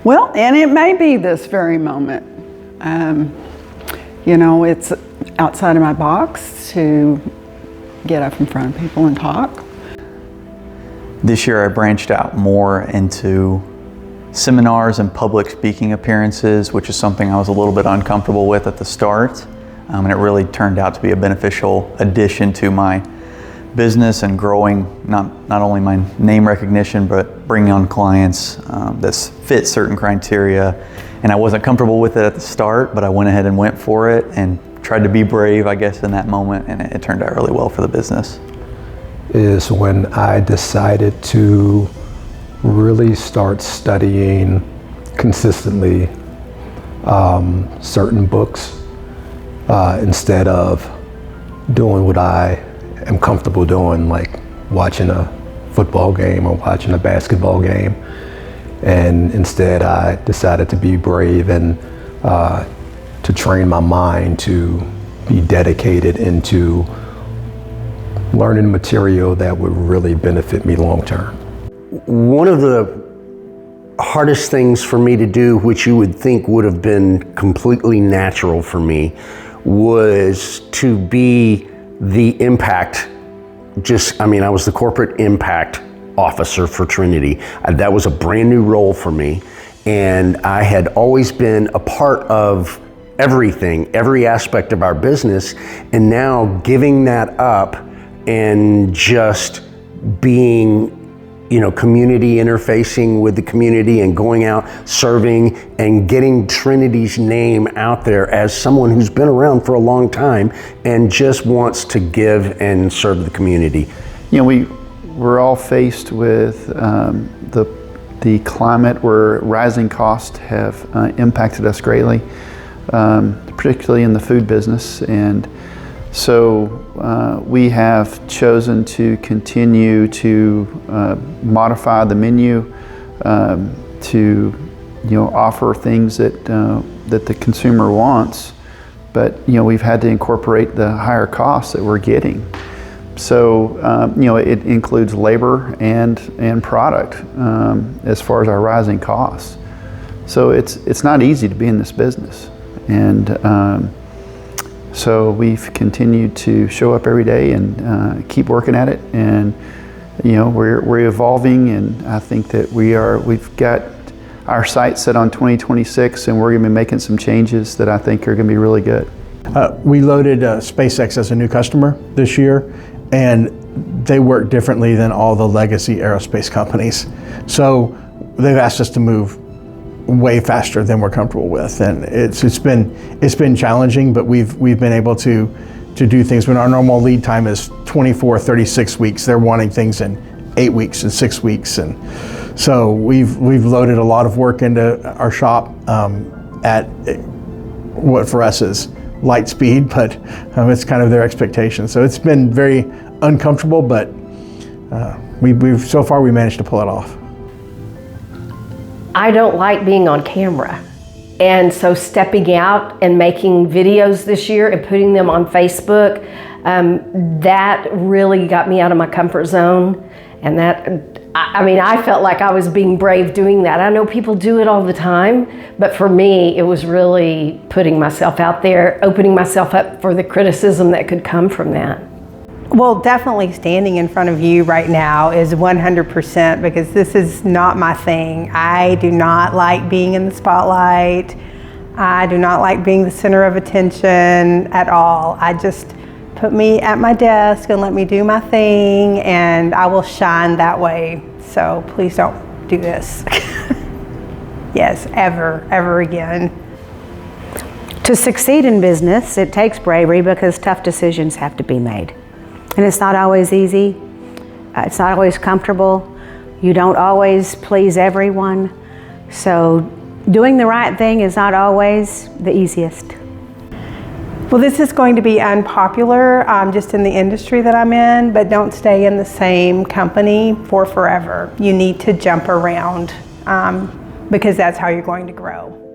Well, and it may be this very moment. You know, it's outside of my box to get up in front of people and talk. This year I branched out more into seminars and public speaking appearances, which is something I was a little bit uncomfortable with at the start. And it really turned out to be a beneficial addition to my business and growing not only my name recognition, but bringing on clients that fit certain criteria. And I wasn't comfortable with it at the start, but I went ahead and went for it and tried to be brave, I guess, in that moment, and it turned out really well for the business. Is when I decided to really start studying consistently certain books instead of doing what I am comfortable doing, like watching a football game or watching a basketball game. And instead I decided to be brave and to train my mind to be dedicated into learning material that would really benefit me long term. One of the hardest things for me to do, which you would think would have been completely natural for me, was to be the impact, I was the corporate impact officer for Trinity. That was a brand new role for me, and I had always been a part of everything, every aspect of our business, and now giving that up and just being, community interfacing with the community and going out serving and getting Trinity's name out there as someone who's been around for a long time and just wants to give and serve the community. We're all faced with the climate where rising costs have impacted us greatly, particularly in the food business. And so we have chosen to continue to modify the menu to offer things that the consumer wants, but we've had to incorporate the higher costs that we're getting. So it includes labor and product as far as our rising costs. So it's not easy to be in this business, and so we've continued to show up every day and keep working at it, and we're evolving, and I think that we've got our sights set on 2026, and we're going to be making some changes that I think are going to be really good. We loaded SpaceX as a new customer this year, and they work differently than all the legacy aerospace companies. So they've asked us to move way faster than we're comfortable with, and it's been challenging, but we've been able to do things when our normal lead time is 24, 36 weeks. They're wanting things in 8 weeks and 6 weeks, and so we've loaded a lot of work into our shop at what for us is light speed, but it's kind of their expectation. So it's been very uncomfortable, but we've so far we managed to pull it off. I don't like being on camera, and so stepping out and making videos this year and putting them on Facebook, that really got me out of my comfort zone. And I felt like I was being brave doing that. I know people do it all the time, but for me, it was really putting myself out there, opening myself up for the criticism that could come from that. Well, definitely standing in front of you right now is 100%, because this is not my thing. I do not like being in the spotlight. I do not like being the center of attention at all. I just put me at my desk and let me do my thing, and I will shine that way. So please don't do this. Yes, ever again. To succeed in business, it takes bravery, because tough decisions have to be made. And it's not always easy. It's not always comfortable. You don't always please everyone. So doing the right thing is not always the easiest. Well, this is going to be unpopular just in the industry that I'm in, but don't stay in the same company for forever. You need to jump around because that's how you're going to grow.